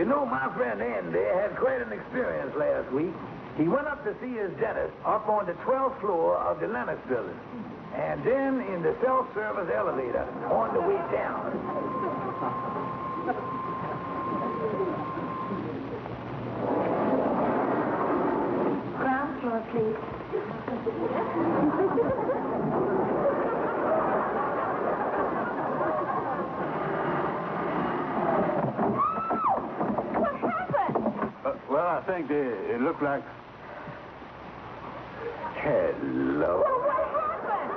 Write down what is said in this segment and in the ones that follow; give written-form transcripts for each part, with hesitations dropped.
You know, my friend Andy had quite an experience last week. He went up to see his dentist up on the 12th floor of the Lennox building. And then in the self-service elevator on the way down. Ground floor, please. What happened? Well, I think it looked like... Hello. Well, what happened?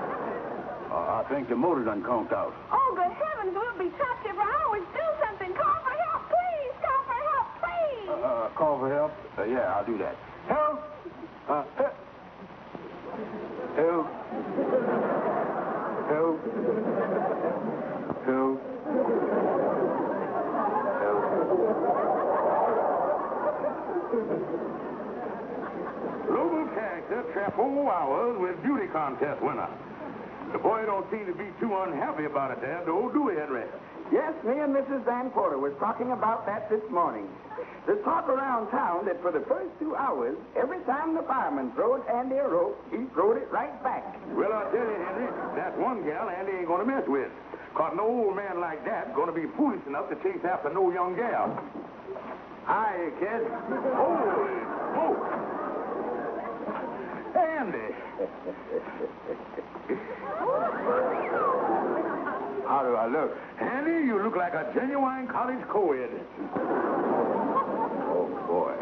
I think the motor done conked out. Oh, good heavens, we'll be trapped here for hours. Do something. Call for help, please. Call for help, please. Call for help? Yeah, I'll do that. Help! Help! Help! Help! Help! Local character trapped 4 hours with beauty contest winner. The boy don't seem to be too unhappy about it there, though, do we, Henry? Yes, me and Mrs. Van Porter was talking about that this morning. There's talk around town that for the first 2 hours, every time the fireman throwed Andy a rope, he throwed it right back. Well, I'll tell you, Henry, that one gal Andy ain't gonna mess with. Cause no old man like that gonna be foolish enough to chase after no young gal. Hi, kid. Holy smoke! Andy! How do I look? Andy, you look like a genuine college co-ed. Oh, boy.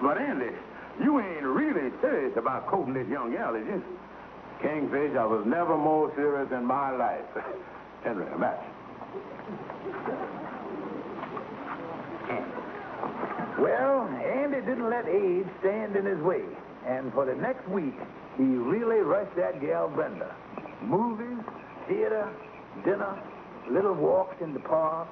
But, Andy, you ain't really serious about courting this young gal, is you? Kingfish, I was never more serious in my life. Henry, a match. Well, Andy didn't let age stand in his way. And for the next week, he really rushed that gal Brenda. Movies, theater, dinner, little walks in the park.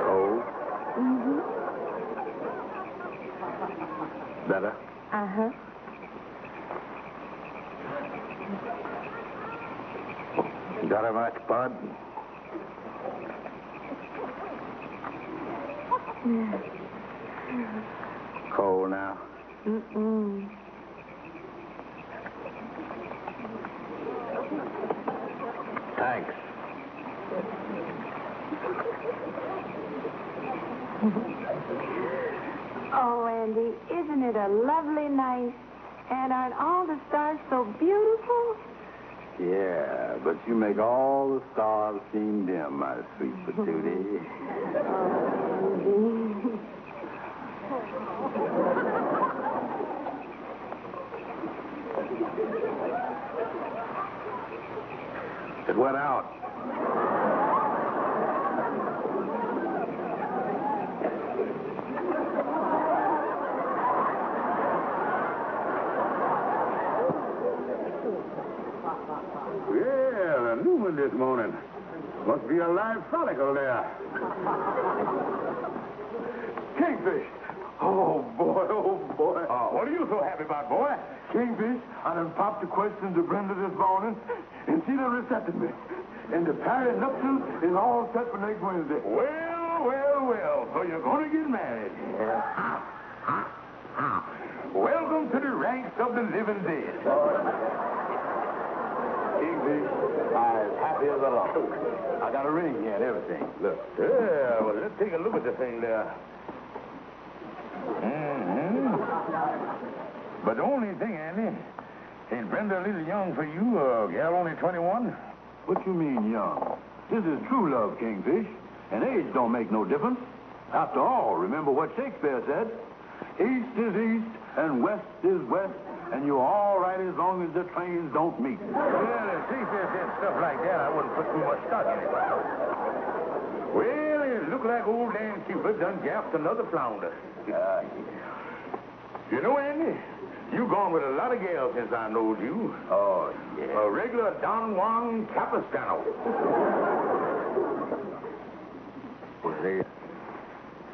Oh? Mm-hmm. Better? Uh-huh. Got a much, bud? Cold now? Mm-mm. Thanks. Oh, Andy, isn't it a lovely night? And aren't all the stars so beautiful? Yeah, but you make all the stars seem dim, my sweet patootie. It went out. Yeah, a new one this morning. Must be a live follicle there. Kingfish! Oh, boy, oh, boy. What are you so happy about, boy? Kingfish, I done popped the question to Brenda this morning, and she done accepted me. And the Perry nuptials is all set for next Wednesday. Well, well, well. So you're going to get married. Yeah. Welcome to the ranks of the living dead. Kingfish, I'm as happy as a lark. I got a ring here and everything. Look. Yeah, well, let's take a look at the thing there. Mm-hmm. But the only thing, Andy, ain't Brenda a little young for you, a gal only 21? What you mean, young? This is true love, Kingfish. And age don't make no difference. After all, remember what Shakespeare said. East is east and west is west, and you're all right as long as the trains don't meet. Well, if Shakespeare said stuff like that, I wouldn't put too much stock in it. Well, it looked like old Dan Cupid done gaffed another flounder. You know, Andy, you gone with a lot of gals since I knowed you. Oh, yeah. A regular Don Juan Capistrano.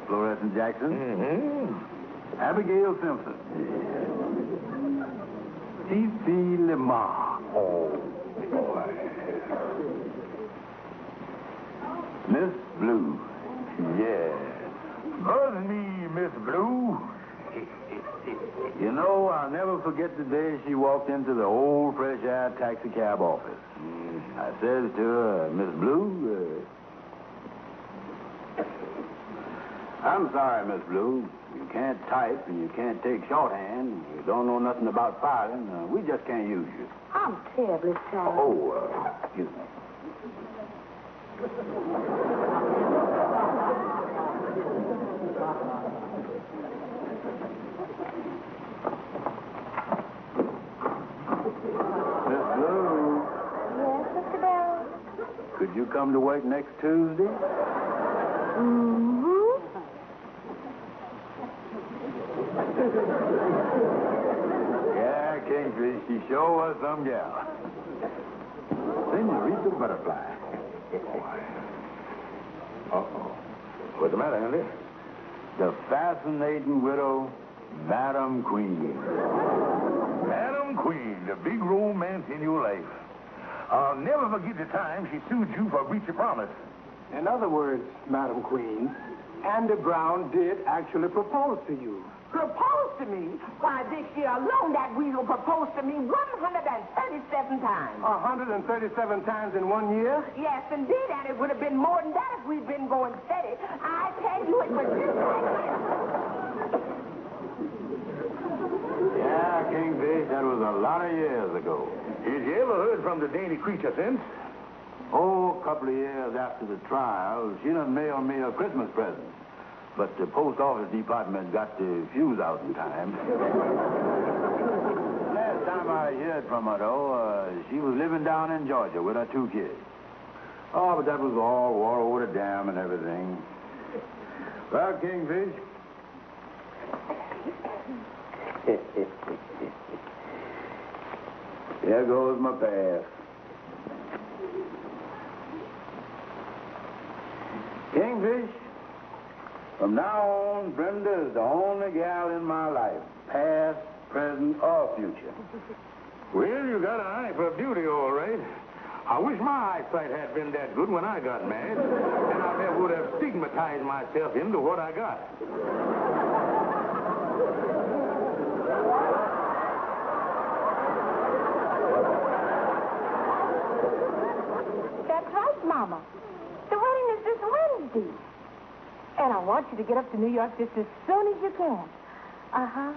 Fluorescent Jackson. Mm-hmm. Abigail Simpson. Fifi Lamar. Oh, boy. Miss Blue. Yeah. Buzz me, Miss Blue. You know, I'll never forget the day she walked into the old Fresh Air taxi cab office. I says to her, Miss Blue, I'm sorry, Miss Blue. You can't type and you can't take shorthand. You don't know nothing about filing. We just can't use you. I'm terribly sorry. Oh, excuse me. Miss Blue, Yes, Mr. Darrell? could you come to work next Tuesday? Mm-hmm. Yeah, Kingfish, she sure was some gal. Senorita Butterfly. Uh-oh. What's the matter, Andy? The fascinating widow, Madam Queen. Madam Queen, the big romance in your life. I'll never forget the time she sued you for breach of promise. In other words, Madam Queen, Andy Brown did actually propose to you. Proposed to me? Why, this year alone, that weasel proposed to me 137 times. 137 times in 1 year? Yes, indeed, and it would have been more than that if we'd been going steady. I tell you, it was just like this. Yeah, Kingfish, that was a lot of years ago. Has you ever heard from the dainty creature since? Oh, a couple of years after the trial, she done mailed me a Christmas present. But the post office department got the fuse out in time. Last time I heard from her, though, she was living down in Georgia with her 2 kids. Oh, but that was all water over the dam and everything. Well, Kingfish. There goes my pass. Kingfish, from now on, Brenda is the only gal in my life, past, present, or future. Well, you got an eye for beauty, all right. I wish my eyesight had been that good when I got married. Then I never would have stigmatized myself into what I got. That's right, Mama. The wedding is this Wednesday. And I want you to get up to New York just as soon as you can. Uh-huh.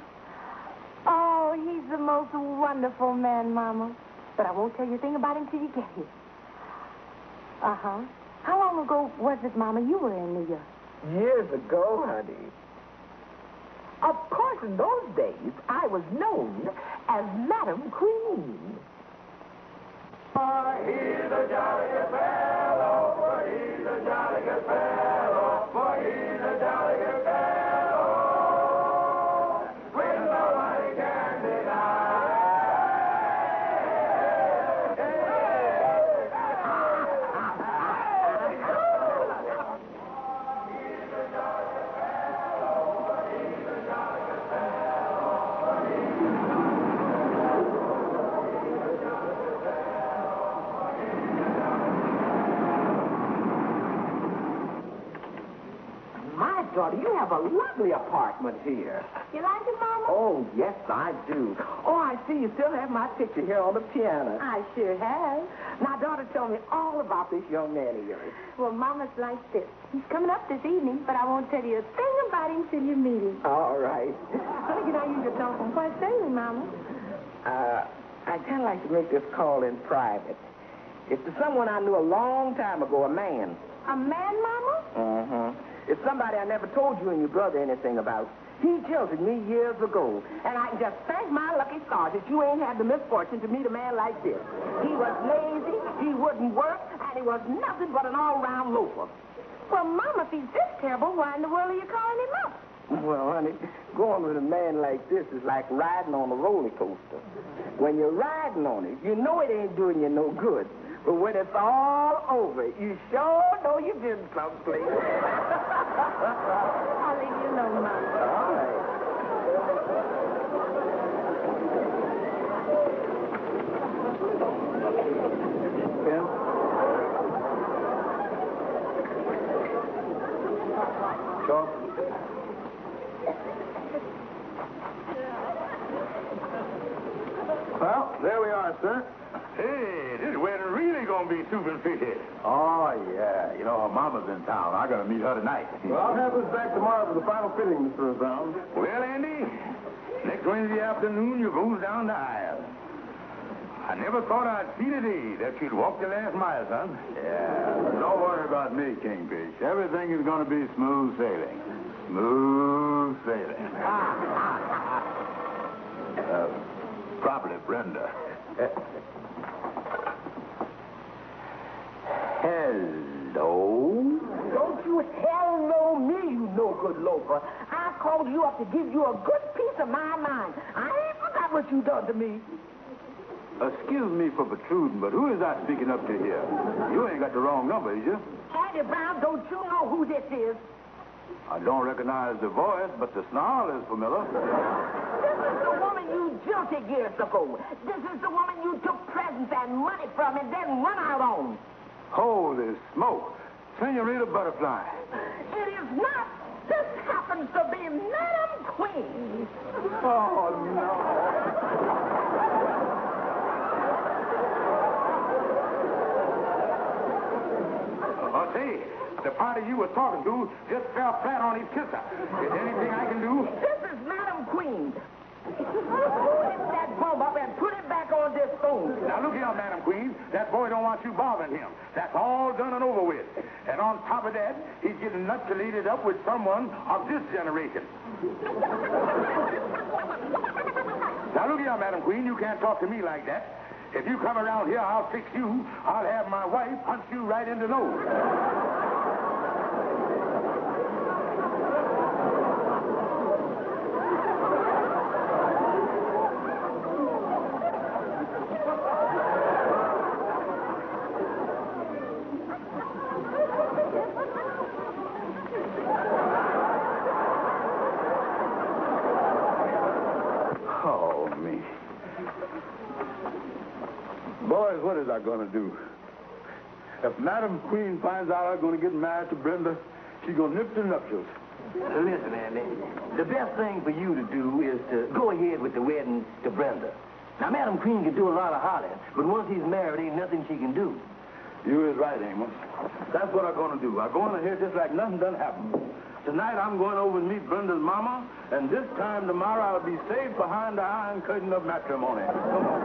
Oh, he's the most wonderful man, Mama. But I won't tell you a thing about him till you get here. Uh-huh. How long ago was it, Mama, you were in New York? Years ago, honey. Of course, in those days, I was known as Madam Queen. For he's a jolly good fellow, for he's a jolly good fellow, for he's a jolly good fellow. With nobody can deny. My daughter, you have a lovely apartment here. You like it, Mama? Oh, yes, I do. Oh, I see you still have my picture here on the piano. I sure have. Now, daughter, tell me all about this young man of yours. Well, Mama's like this. He's coming up this evening, but I won't tell you a thing about him till you meet him. All right. When can I use your telephone? Quite certainly, Mama. I'd kind of like to make this call in private. It's to someone I knew a long time ago, a man. A man, Mama? Mm-hmm. It's somebody I never told you and your brother anything about. He jilted me years ago, and I can just thank my lucky stars that you ain't had the misfortune to meet a man like this. He was lazy, he wouldn't work, and he was nothing but an all-round loafer. Well, Mama, if he's this terrible, why in the world are you calling him up? Well, honey, going with a man like this is like riding on a roller coaster. When you're riding on it, you know it ain't doing you no good. But when it's all over, you sure know you did someplace. I'll leave you alone, Mom. All right. Ken? Talk. Well, there we are, sir. Hey, this wedding really gonna be super fishy. Oh, yeah. You know, her mama's in town. I gotta meet her tonight. Well, I'll have us back tomorrow for the final fitting, Mr. Brown. Well, Andy, next Wednesday afternoon you goes down the aisle. I never thought I'd see the day that you'd walk the last mile, son. Yeah. Don't worry about me, Kingfish. Everything is gonna be smooth sailing. Smooth sailing. Probably Brenda. Hello? Don't you hello me, you no-good loafer. I called you up to give you a good piece of my mind. I ain't forgot what you done to me. Excuse me for protruding, but who is that speaking up to here? You ain't got the wrong number, is you? Andy Brown, don't you know who this is? I don't recognize the voice, but the snarl is familiar. This is the woman you jilted years ago. This is the woman you took presents and money from and then run out on. Holy smoke. Senorita Butterfly. It is not. This happens to be Madam Queen. Oh, no. Say, the party you were talking to just fell flat on his kisser. Is there anything I can do? This is Madam Queen. Lift that bum up and put it back on this phone. Now, look here, Madam Queen. That boy don't want you bothering him. That's all done and over with. And on top of that, he's getting nuptiated up with someone of this generation. Now, look here, Madam Queen. You can't talk to me like that. If you come around here, I'll fix you. I'll have my wife punch you right in the nose. Oh, me. Boys, what is I going to do? If Madam Queen finds out I'm going to get married to Brenda, she's going to nip the nuptials. Listen, Andy, the best thing for you to do is to go ahead with the wedding to Brenda. Now, Madam Queen can do a lot of hollering, but once he's married, ain't nothing she can do. You is right, Amos. That's what I'm going to do. I'm going to hear just like nothing done happened. Tonight, I'm going over and meet Brenda's mama, and this time tomorrow, I'll be safe behind the iron curtain of matrimony. Come on.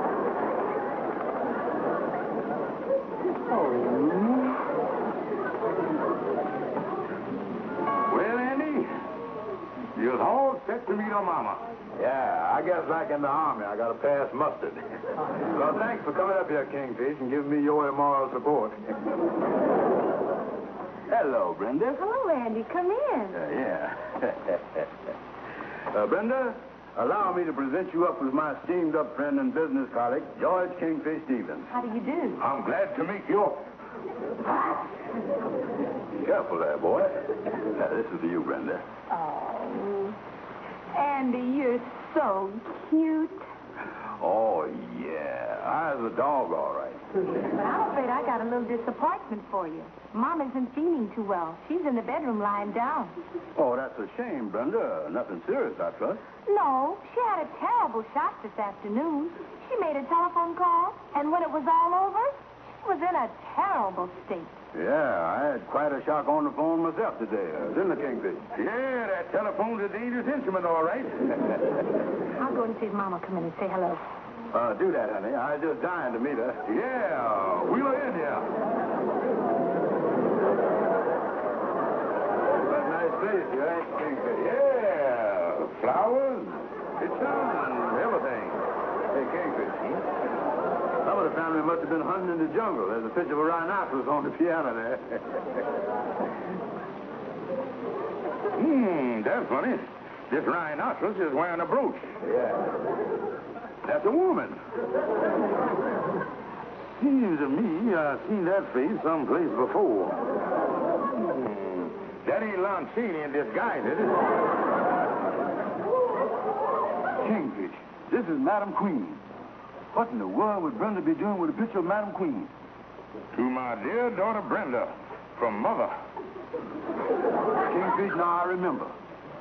Well, Andy, you're all set to meet her mama. Yeah, I guess like in the army, I got to pass mustard. Well, thanks for coming up here, Kingfish, and giving me your moral support. Hello, Brenda. Hello, Andy. Come in. Yeah. Brenda, allow me to present you up with my steamed-up friend and business colleague, George Kingfish Stevens. How do you do? I'm glad to meet you. Careful there, boy. Now, this is for you, Brenda. Oh, Andy, you're so cute. Oh, yeah. I was a dog, all right. But I'm afraid I got a little disappointment for you. Mom isn't feeling too well. She's in the bedroom lying down. Oh, that's a shame, Brenda. Nothing serious, I trust. No, she had a terrible shock this afternoon. She made a telephone call, and when it was all over, she was in a terrible state. Yeah, I had quite a shock on the phone myself today, didn't I, Kingfish? Yeah, that telephone's a dangerous instrument, all right. I'll go and see if Mama come in and say hello. Do that, honey. I was just dying to meet her. Yeah, wheel her in here. That's a nice place, you ain't Kingfish? Yeah, flowers, pictures, and everything. Hey, Kingfish. Some of the family must have been hunting in the jungle. There's a picture of a rhinoceros on the piano there. That's funny. This rhinoceros is wearing a brooch. Yeah. That's a woman. Seems to me I've seen that face someplace before. That ain't Lancini in disguise, is it? Kingfish, this is Madam Queen. What in the world would Brenda be doing with a picture of Madam Queen? To my dear daughter Brenda, from Mother. Kingfish, now I remember.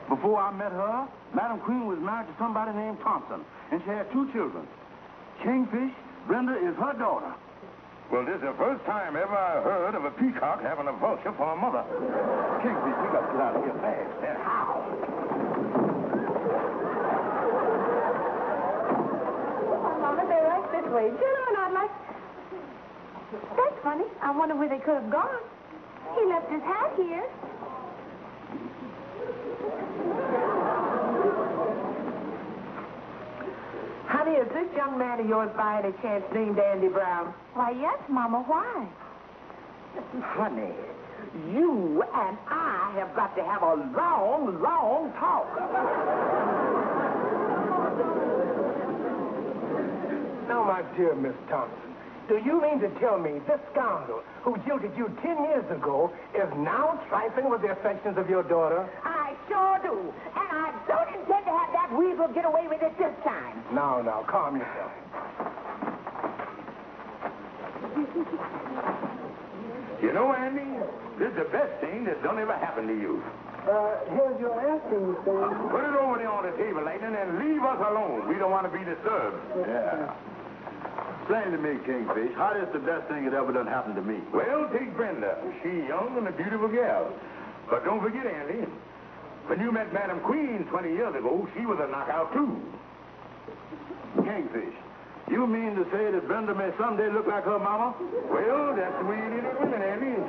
Before I met her, Madam Queen was married to somebody named Thompson, and she had 2 children. Kingfish, Brenda is her daughter. Well, this is the first time ever I heard of a peacock having a vulture for a mother. Kingfish, we got to get out of here fast. And how? Mama, they're right this way. Gentlemen, I'd like... That's funny. I wonder where they could have gone. He left his hat here. Honey, is this young man of yours by any chance named Andy Brown? Why, yes, Mama. Why? Honey, you and I have got to have a long, long talk. Now, my dear Miss Thompson, do you mean to tell me this scoundrel who jilted you 10 years ago is now trifling with the affections of your daughter? I sure do. And I don't intend to have that weasel get away with it this time. Now, calm yourself. You know, Andy, this is the best thing that's done ever happened to you. Here's your asking thing. Put it over there on the table, Leighton, and leave us alone. We don't want to be disturbed. Yeah. Explain to me, Kingfish, how is the best thing that ever done happened to me? Well, take Brenda. She young and a beautiful gal. But don't forget, Andy, when you met Madam Queen 20 years ago, she was a knockout, too. Kingfish, you mean to say that Brenda may someday look like her mama? Well, that's the way it is with women, Andy.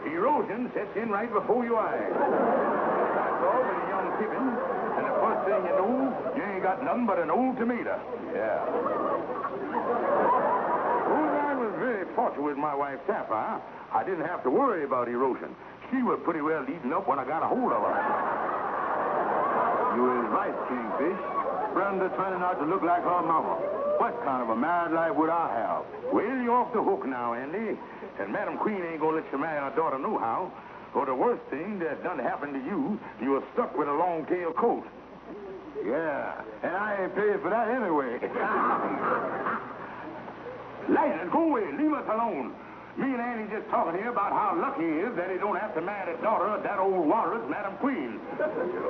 Erosion sets in right before your eyes. That's all with a young pippin, and the first thing you know, you ain't got nothing but an old tomato. Yeah. Oh, I was very fortunate with my wife, Sapphire. I didn't have to worry about erosion. She was pretty well eaten up when I got a hold of her. You is right, Kingfish. Brenda turning out to look like her mama. What kind of a married life would I have? Well, you're off the hook now, Andy. And Madam Queen ain't gonna let you marry her daughter nohow. For the worst thing that done happened to you, you were stuck with a long-tailed coat. Yeah, and I ain't paid for that anyway. Leighton, go away. Leave us alone. Me and Andy just talking here about how lucky he is that he don't have to marry the daughter of that old walrus, Madam Queen.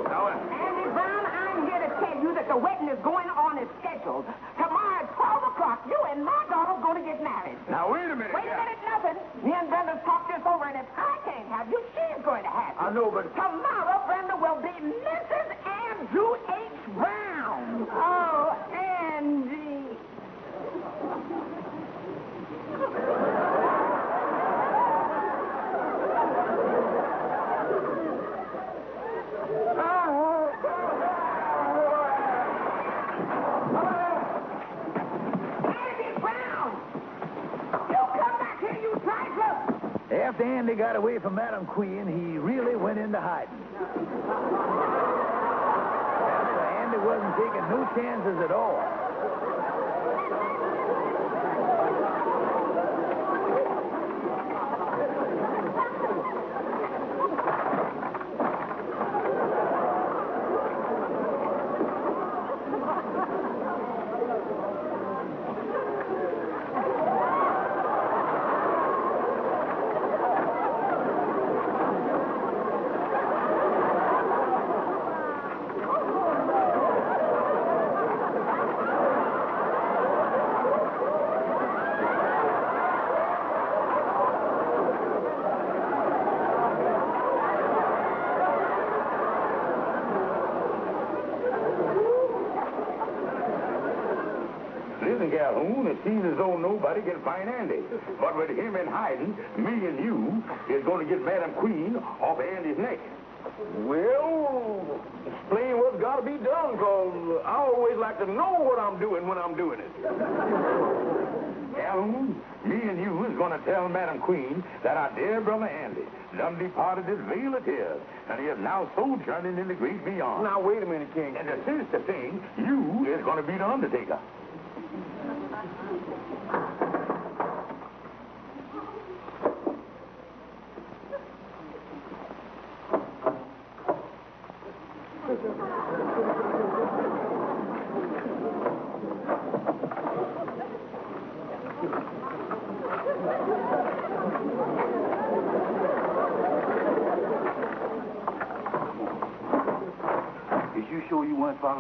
Now, Andy Brown, I'm here to tell you that the wedding is going on as scheduled. Tomorrow at 12 o'clock, you and my daughter's going to get married. now, wait a minute. Wait a minute, nothing. Me and Brenda's talked this over, and if I can't have you, she's going to have you. I know, but... Tomorrow, Brenda will be Mrs. Andrew H. Brown. Oh, Andy. Andy Brown! You come back here, you trifler! After Andy got away from Madam Queen, he really went into hiding. So Andy wasn't taking no chances at all. Listen, Calhoun, it seems as though nobody can find Andy. But with him in hiding, me and you is going to get Madam Queen off Andy's neck. Well, explain what's got to be done, because I always like to know what I'm doing when I'm doing it. Calhoun, me and you is going to tell Madam Queen that our dear brother Andy done departed this veil of tears, and he is now sojourning in the great beyond. Now, wait a minute, King. And the sinister thing, you is going to be the undertaker.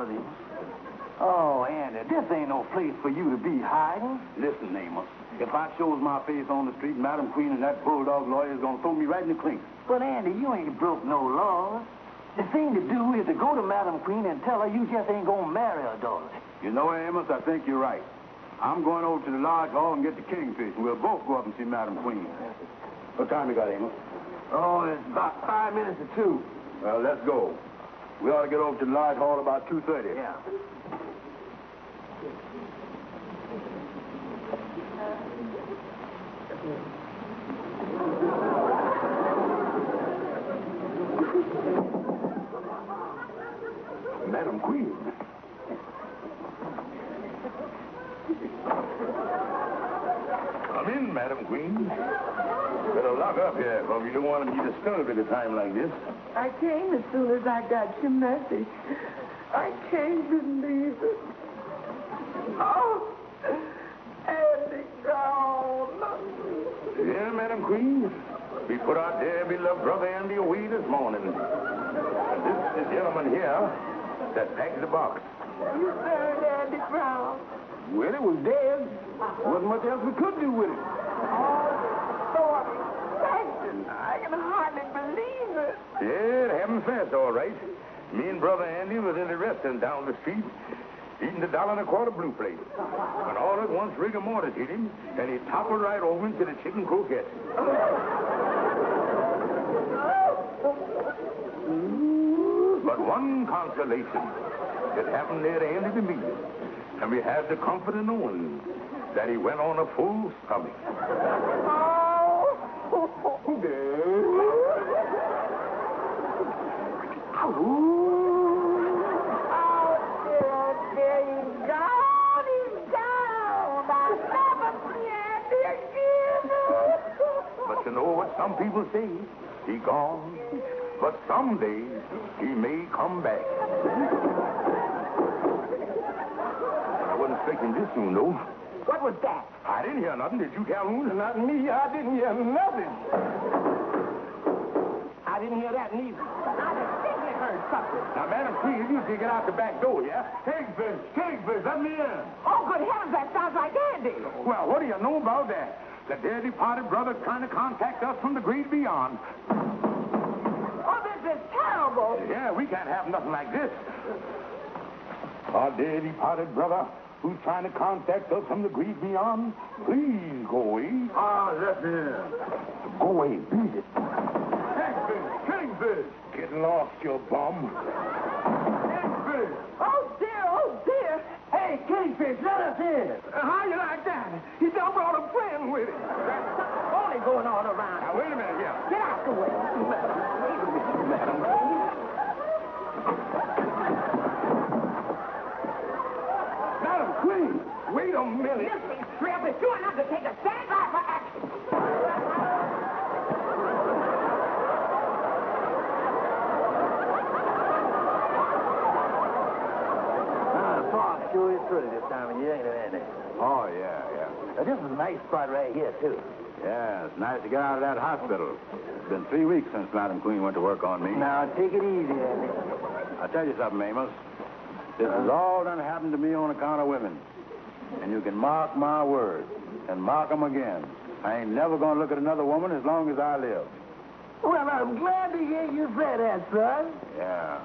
holidays. Oh, Andy, this ain't no place for you to be hiding. Listen, Amos, if I shows my face on the street, Madam Queen and that bulldog lawyer is going to throw me right in the clink. But, Andy, you ain't broke no laws. The thing to do is to go to Madam Queen and tell her you just ain't going to marry her daughter. You know, Amos, I think you're right. I'm going over to the lodge hall and get the Kingfish, and we'll both go up and see Madam Queen. What time you got, Amos? Oh, it's about 5 minutes to 2. Well, let's go. We ought to get over to the lodge hall about 2:30. Yeah. Madam Queen. Come in, Madam Queen. Better lock up here, for you don't want to be disturbed at a time like this. I came as soon as I got your message. I can't believe it. Oh, Andy gone. Yeah, Madam Queen. We put our dear beloved brother Andy away this morning. And this is the gentleman here that packed the box. You buried Andy Brown. Well, it was dead. Wasn't much else we could do with it. Lord, Sancton, I can hardly believe it. Yeah, it happened fast, all right. Me and brother Andy was in the restaurant down the street, eating the $1.25 blue plate. When all at once rigor mortis hit him, and he toppled right over into the chicken croquette. But one consolation, it happened there to Andy to me. And we had the comfort of knowing that he went on a full stomach. But you know what some people say? He gone. But someday he may come back. I wasn't expecting this soon, though. What was that? I didn't hear nothing. Did you, Calhoun? Not me. I didn't hear nothing. I didn't hear that neither. I distinctly heard something. Now, Madam Queen, you take it out the back door, yeah? Kingfish, let me in. Oh, good heavens, that sounds like Andy. Well, what do you know about that? The dear departed brother trying to contact us from the great beyond. Oh, this is terrible. Yeah, we can't have nothing like this. Our dear departed brother who's trying to contact us from the great beyond, please go away. Let me in. Go away, beat it. Kingfish! Get lost, you bum. Kingfish! Oh, dear. Hey, Kingfish, let us in. How you like that? He done brought a friend with him. There's something only going on around. Now, wait a minute here. Get out the way. Madam Queen, wait a minute. Listen, Trip, if you're not to take a stand by for action. Park sure is pretty this time of year, ain't it, Andy? Oh, yeah. Now, this is a nice spot right here, too. Yeah, it's nice to get out of that hospital. It's been 3 weeks since Madam Queen went to work on me. Now, take it easy, Andy. I'll tell you something, Amos. This has all done happened to me on account of women. And you can mark my words, and mark them again. I ain't never going to look at another woman as long as I live. Well, I'm glad to hear you say that, son. Yeah.